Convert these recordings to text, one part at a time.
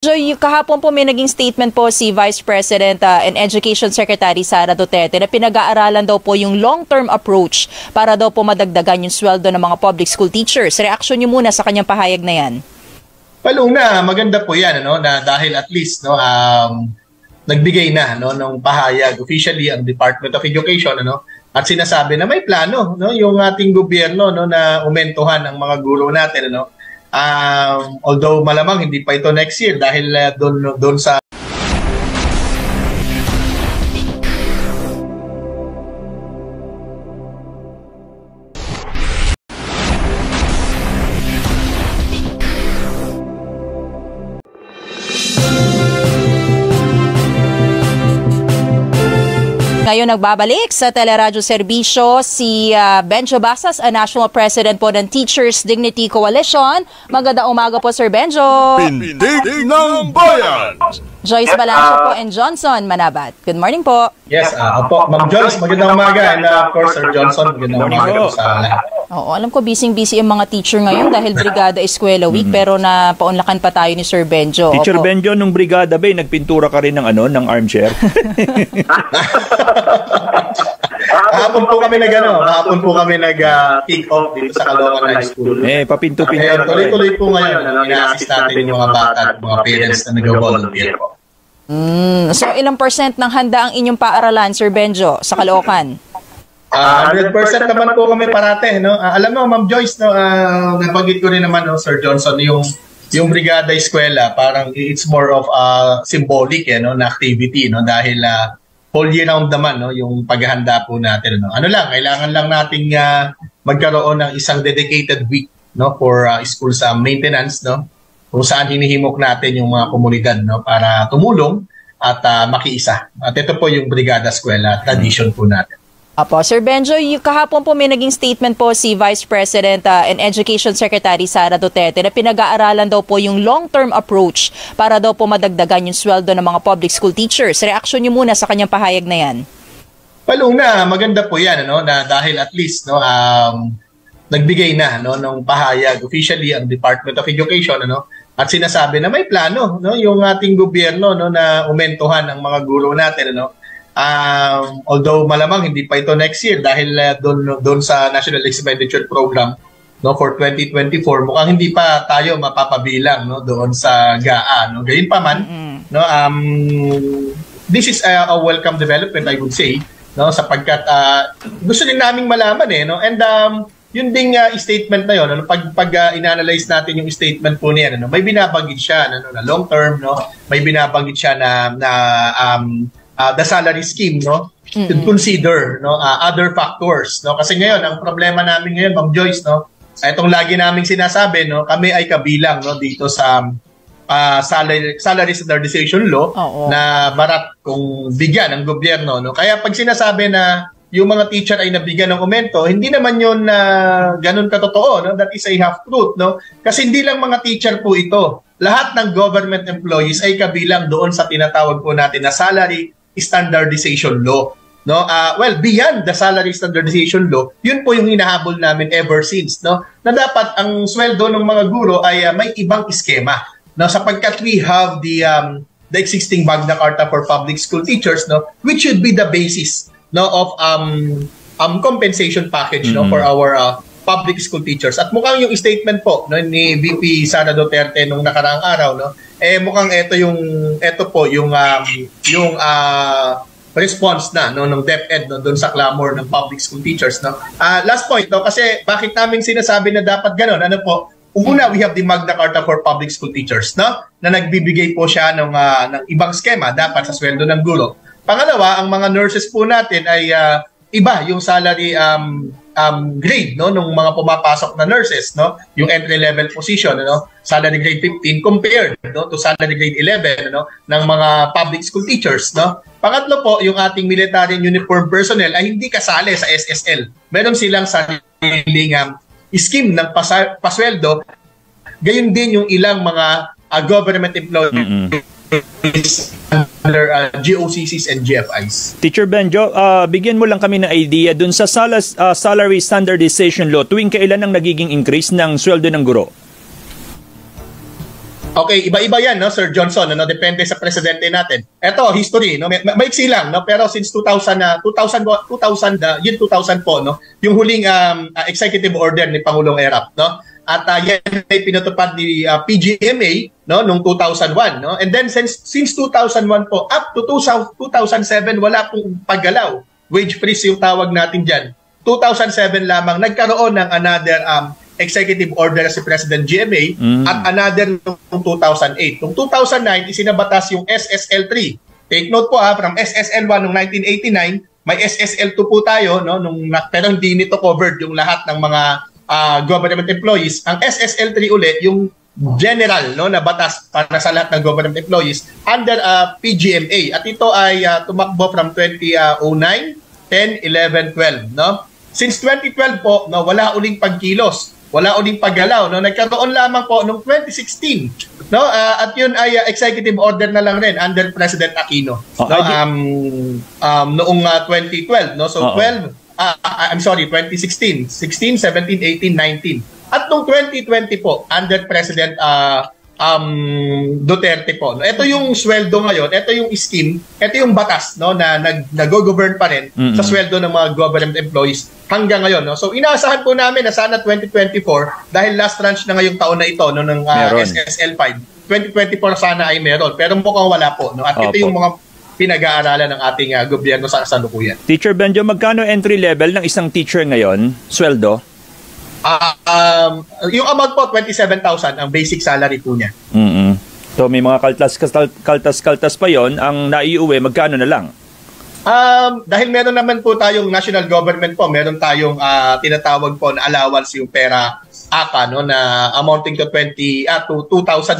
Joy, kahapon po may naging statement po si Vice President and Education Secretary Sara Duterte na pinag-aaralan daw po yung long-term approach para daw po madagdagan yung sweldo ng mga public school teachers. Reaksyon niyo muna sa kanyang pahayag na yan. Paluna, maganda po yan na dahil at least nagbigay na ng pahayag officially ang Department of Education at sinasabi na may plano yung ating gobyerno na umentuhan ang mga guro natin although malamang hindi pa ito next year dahil doon sa Ngayon nagbabalik sa Teleradyo Serbisyo si Benjo Basas, a National President po ng Teachers Dignity Coalition. Magandang umaga po, Sir Benjo. Pindig ng Bayan! Joyce Balancho po and Johnson Manabat. Good morning po. Yes, opo. Ma'am Joyce, magandang umaga. And of course, Sir Johnson, magandang umaga po sa lahat. Oo, alam ko busy-busy ang mga teacher ngayon dahil Brigada Eskwela Week pero napaunlakan pa tayo ni Sir Benjo. Teacher Benjo, nung Brigada ba, nagpintura ka rin ng armchair? Hapon po kami nag-kick off dito sa Caloocan High School. Papinto-pinto. Tuloy-tuloy po ngayon, ina-assist natin yung mga bata at mga parents na nag-volunteer po. So ilang percent ng handa ang inyong paaralan, Sir Benjo, sa Caloocan? 100% naman po kami parate. Alam mo, Ma'am Joyce, nabanggit ko rin naman, Sir Johnson, yung Brigada Eskwela, parang it's more of symbolic na activity dahil whole year round naman yung paghahanda po natin. Kailangan lang nating magkaroon ng isang dedicated week for school sa maintenance kung saan hinihimok natin yung mga komunidad para tumulong at makiisa. At ito po yung Brigada Eskwela, tradition po natin. Apo, Sir Benjo, kahapon po may naging statement po si Vice President and Education Secretary Sara Duterte na pinag-aaralan daw po yung long-term approach para daw po madagdagan yung sweldo ng mga public school teachers. Reaksyon niyo muna sa kanyang pahayag na yan. Paluna, maganda po yan na dahil at least nagbigay na ng pahayag officially ang Department of Education at sinasabi na may plano yung ating gobyerno na umentuhan ang mga guro natin although malamang hindi pa ito next year dahil doon sa National Expenditure Program for 2024 mukhang hindi pa tayo mapapabilang doon sa GAA Gayunpaman this is a welcome development, I would say, sapagkat gusto din naming malaman and yun ding statement na yun pag inanalyze natin yung statement po niya may binabanggit siya na long term may binabanggit siya na the salary scheme to consider other factors kasi ngayon ang problema namin ngayon, Ma'am Joyce, itong lagi naming sinasabi kami ay kabilang dito sa salary standardization law na barat kung bigyan ng gobyerno kaya pag sinasabi na yung mga teacher ay nabigyan ng aumento, hindi naman yun ganun katotoo that is a half truth kasi hindi lang mga teacher po ito, lahat ng government employees ay kabilang doon sa tinatawag po natin na salary standardization law. Well, beyond the salary standardization law, yun po yung hinahabol namin ever since na dapat ang sweldo ng mga guro ay may ibang iskema sapagkat we have the existing Magna Carta for public school teachers which should be the basis of compensation package for our public school teachers. At mukhang yung statement po ni VP Sara Duterte nung nakaraang araw mukhang ito po yung response na ng DepEd doon sa clamor ng public school teachers last point kasi bakit namin sinasabi na dapat gano'n una, we have the Magna Carta for public school teachers na nagbibigay po siya ng ibang skema dapat sa sweldo ng guro. Pangalawa, ang mga nurses po natin ay iba yung salary grade nung mga pumapasok na nurses yung entry level position salary grade 15 compared to salary grade 11 ng mga public school teachers Pangatlo po, yung ating military and uniform personnel ay hindi kasali sa SSL. Meron silang sariling scheme ng pasweldo. Gayon din yung ilang mga government employees under GOCCs and GFIs. Teacher Benjo, bigyan mo lang kami ng idea dun sa salary standardization law, tuwing kailan ang nagiging increase ng sweldo ng guro? Okay, iba-iba yan, no, Sir Johnson, no, depende sa presidente natin. Ito, history, no, maiksi lang, no, pero since 2000 po, no, yung huling executive order ni Pangulong Erap, no, at yan ay pinatupad ni PGMA, no, noong 2001, no, and then since 2001 po up to 2007 wala pong paggalaw, wage freeze yung tawag natin diyan. 2007 lamang nagkaroon ng another executive order si President GMA at another noong 2008. Noong 2009, isinabatas yung SSL3. Take note po from SSL1 noong 1989, may SSL2 po tayo, no, pero hindi nito covered yung lahat ng mga government employees. Ang SSL3 uli, yung general, no, na batas para sa lahat ng government employees under PGMA. At ito ay tumakbo from 2009, 10, 11, 12. No? Since 2012 po, no, wala uling pagkilos. Wala uling paggalaw, no, nagkaroon lamang po noong 2016, no, at yun ay executive order na lang rin under President Aquino, no, noong 2012, no, so 2016, 16, 17, 18, 19, at noong 2020 po under President Duterte po. Ito yung sweldo ngayon, ito yung scheme, ito yung batas, no, na nag-govern pa rin sa sweldo ng mga government employees hanggang ngayon, no. So inaasahan po namin na sana 2024 dahil last tranche na ngayong taon na ito, no, ng SSL5. 2024 sana ay meron, pero mukhang wala po, no. At ito yung mga pinag-aaralan ng ating gobyerno sa kasalukuyan. Teacher Benjo, magkano entry level ng isang teacher ngayon, sweldo? Yung amount po, 27,000 ang basic salary po niya. So may mga kaltas pa yon, ang naiuwi, magkano na lang? Dahil meron naman po tayong national government po, meron tayong tinatawag po na allowance yung pera APA, no, na amounting to 2,000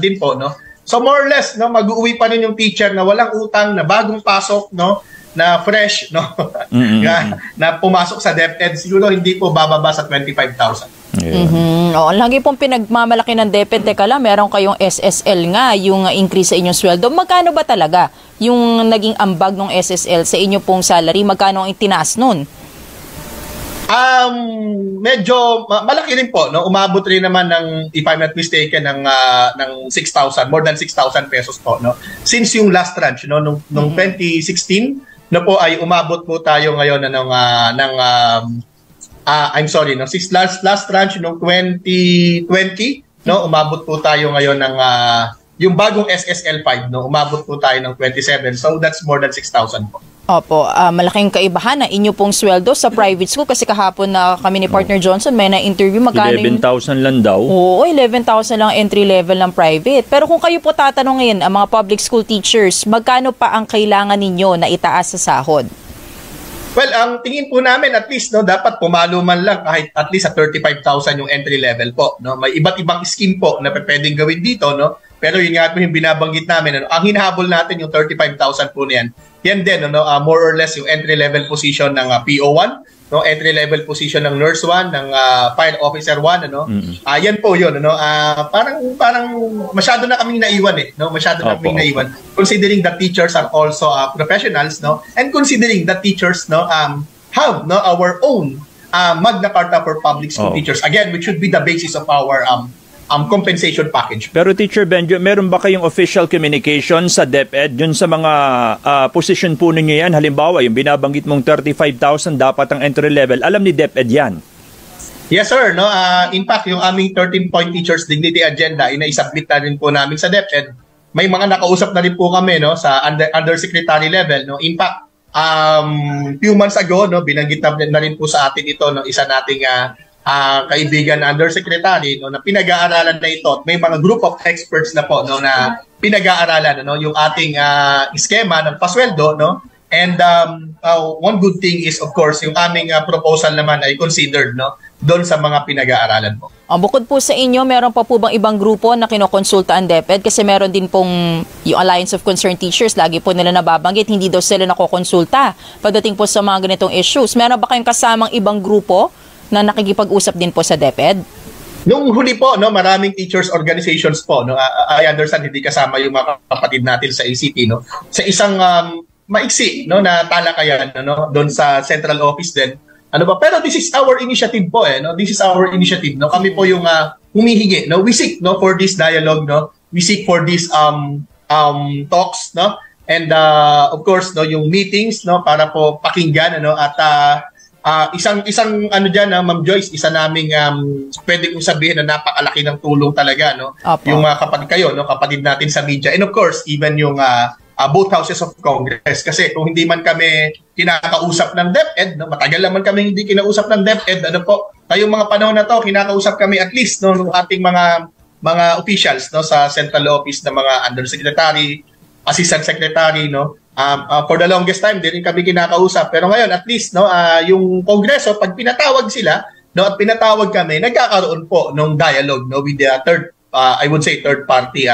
din po, no. So more or less, no, mag-uwi pa rin yung teacher na walang utang, na bagong pasok, no, na fresh, no, na pumasok sa DepEd, siguro hindi po bababa sa 25,000. Oh, lagi pong pinagmamalaki ng DepEd. Teka lang, meron kayong SSL nga, yung increase sa inyong sweldo. Magkano ba talaga yung naging ambag ng SSL sa inyo pong salary? Magkano ang itinaas nun? Medyo malaki rin po, no. Umabot rin naman ng, if I'm not mistaken, ng 6,000, more than 6,000 pesos po, no. Since yung last tranche, no, nung 2016, no po ay umabot po tayo ngayon I'm sorry, no, since last tranche nung 2020, no, umabot po tayo ngayon ng yung bagong SSL5, no, umabot po tayo ng 27. So that's more than 6,000 po. Opo, malaking kaibahan na inyo pong sweldo sa private school kasi kahapon na kami ni Partner Johnson may na-interview, magkano 11,000 lang daw. Oo, 11,000 lang entry level ng private. Pero kung kayo po tatanungin ang mga public school teachers, magkano pa ang kailangan ninyo na itaas sa sahod? Well, ang tingin po namin at least, no, dapat pumalo man lang kahit at least sa 35,000 yung entry level po, no. May iba't ibang scheme po na pwedeng gawin dito, no. Pero yun nga po yung binabanggit namin, ano, ang hinahabol natin yung 35,000 po niyan. Yan din, no, more or less yung entry level position ng PO1, no, entry level position ng Nurse 1, ng Fire Officer 1, ano. Yan po yun, ano. Parang masyado na kaming naiwan, no. Masyado na kaming naiwan. Considering that teachers are also professionals, no, and considering that teachers, no, have, no, our own Magna Carta for public school teachers. Again, which should be the basis of our compensation package. Pero Teacher Benjo, meron ba kayong official communication sa DepEd dun sa mga position po ninyo yan? Halimbawa, yung binabanggit mong 35,000 dapat ang entry level. Alam ni DepEd yan? Yes, sir. No, in fact, yung aming 13-point Teachers Dignity Agenda, ina-submit na rin po namin sa DepEd. May mga nakausap na rin po kami, no, sa undersecretary level. No. In fact, few months ago, no, binanggit na rin po sa atin ito, no, isa nating kaibigan na undersecretary, no, na pinag-aaralan na ito. May mga group of experts na po, no, na pinag-aaralan, no, yung ating iskema ng pasweldo, no. And one good thing is, of course, yung aming proposal naman ay considered, no, doon sa mga pinag-aaralan po. Bukod po sa inyo, meron pa po bang ibang grupo na kinokonsulta ang DepEd? Kasi meron din pong yung Alliance of Concerned Teachers, lagi po nila nababanggit, hindi daw sila nakokonsulta pagdating po sa mga ganitong issues. Meron ba kayong kasamang ibang grupo na nakikipag-usap din po sa DepEd? Nung huli po, no, maraming teachers organizations po, no, I understand hindi kasama yung mga kapatid natin sa ACT, no, sa isang maiksi, no, na talakayan, no, doon sa central office din. Ano ba? Pero this is our initiative po, no. This is our initiative, no. Kami po yung humihingi, no. We seek, no, for this dialogue, no, we seek for these talks, no? And of course, no, yung meetings, no, para po pakinggan, ano, at isang ano diyan, Ma'am Joyce, isa naming pwede kong sabihin na napakalaki ng tulong talaga, no. Opo. Yung kapatid kayo, no, kapatid natin sa media, and of course, even yung both houses of Congress, kasi kung hindi man kami kinakausap ng DepEd, no, matagal naman kami hindi kinausap ng DepEd, ano po, ngayong mga panahon na to, kinakausap kami at least, no, ng ating mga officials, no, sa central office na mga undersecretary, assistant secretary, no. For the longest time, din kami kinakausap. Pero ngayon, at least, no, yung Kongreso, pag pinatawag sila, no, at pinatawag kami, nagkakaroon po ng dialogue, no, with the I would say third party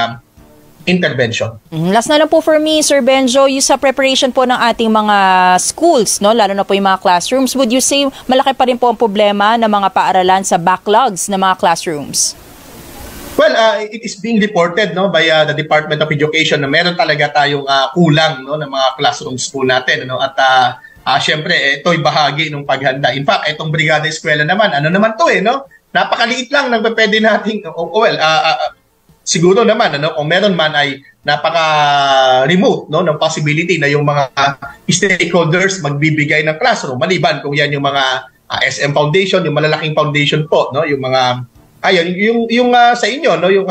intervention. Last na lang po for me, Sir Benjo, yung sa preparation po ng ating mga schools, no, lalo na po yung mga classrooms, would you say malaki pa rin po ang problema ng mga paaralan sa backlogs ng mga classrooms? Well, it is being reported, no, by the Department of Education na meron talaga tayong kulang, no, ng mga classrooms po natin, no, at syempre ito'y bahagi ng paghanda. In fact, itong Brigada Eskwela naman, ano naman to, no? Napakaliit lang ng pwede nating siguro naman, ano, kung meron man ay napaka-remote, no, ng possibility na yung mga stakeholders magbibigay ng classroom, maliban kung yan yung mga SM Foundation, yung malalaking foundation po, no, yung mga yung sa inyo, no, yung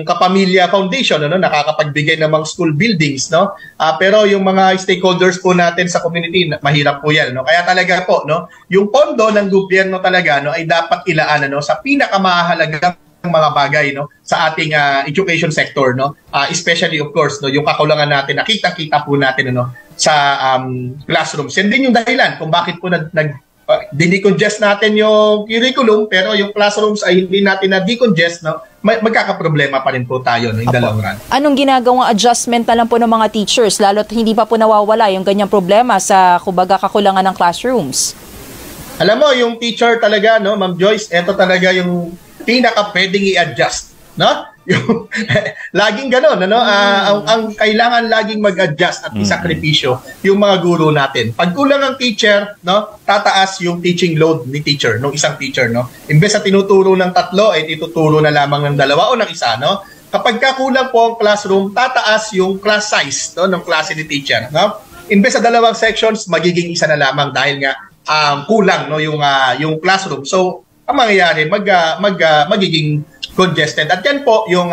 Kapamilya Foundation, no, nakakapagbigay ng mga school buildings, no. Pero yung mga stakeholders po natin sa community, mahirap po 'yan, no. Kaya talaga po, no, yung pondo ng gobyerno talaga, no, ay dapat ilaan, no, sa pinakamahalagang mga bagay, no, sa ating education sector, no. Especially of course, no, yung kakulangan natin, nakita-kita po natin, no, sa classrooms. Yan din yung dahilan kung bakit po dinecongest natin yung curriculum, pero yung classrooms ay hindi natin na-decongest, no, magkakaproblema pa rin po tayo, no, in the long run. Anong ginagawang adjustment na lang po ng mga teachers, lalo't hindi pa po nawawala yung ganyang problema sa, kumbaga, kakulangan ng classrooms? Alam mo, yung teacher talaga, no, Ma'am Joyce, ito talaga yung pinaka pwedeng i-adjust, no? Yung laging gano'n, ano? Ang kailangan laging mag-adjust at isakripisyo yung mga guro natin. Pag kulang ang teacher, no, tataas yung teaching load ni teacher, ng isang teacher, no. Imbes sa tinuturo ng 3, ay ituturo na lamang ng 2 o ng 1, no. Kapag kulang po ang classroom, tataas yung class size, no, ng klase ni teacher, no. Imbes sa 2 sections, magiging 1 na lamang dahil nga kulang, no, yung classroom. So ang mangyayari, magiging congested. At yan po yung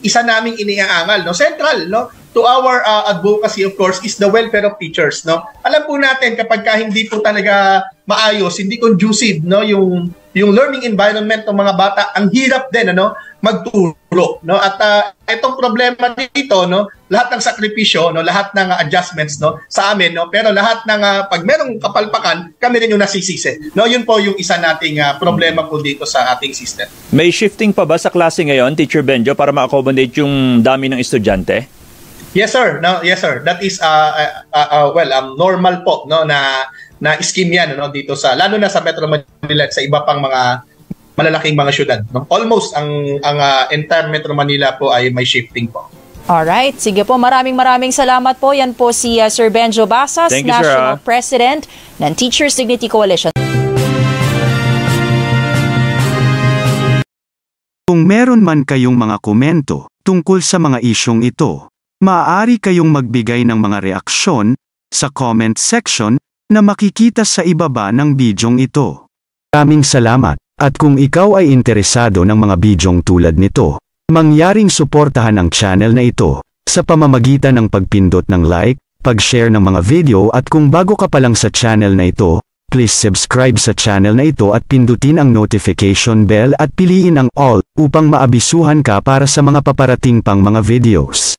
isa naming iniaangal, no, central, no, to our advocacy, of course, is the welfare of teachers, no. Alam po natin kapag hindi po talaga maayos, hindi conducive, no, yung learning environment ng mga bata, ang hirap din, ano, magturo, no. At itong problema dito, no, lahat ng sakripisyo, no, lahat ng adjustments, no, sa amin, no, pero lahat ng pag merong kapalpakan, kami rin yung nasisisi, no. Yun po yung isa nating problema po dito sa ating system. May shifting pa ba sa klase ngayon, Teacher Benjo, para ma-accommodate yung dami ng estudyante? Yes sir, no, yes sir. That is normal po, no, na scheme yan, no, dito sa, lalo na sa Metro Manila at sa iba pang mga malalaking mga syudad, no. Almost ang entire Metro Manila po ay may shifting po. Alright, sige po, maraming salamat po. Yan po si Sir Benjo Basas, Thank you, National sir. President ng Teachers Dignity Coalition. Kung meron man kayong mga komento tungkol sa mga isyong ito, maaari kayong magbigay ng mga reaksyon sa comment section na makikita sa ibaba ng bidyong ito. Maraming salamat, at kung ikaw ay interesado ng mga bidyong tulad nito, mangyaring suportahan ang channel na ito sa pamamagitan ng pagpindot ng like, pag-share ng mga video, at kung bago ka pa lang sa channel na ito, please subscribe sa channel na ito at pindutin ang notification bell at piliin ang all upang maabisuhan ka para sa mga paparating pang mga videos.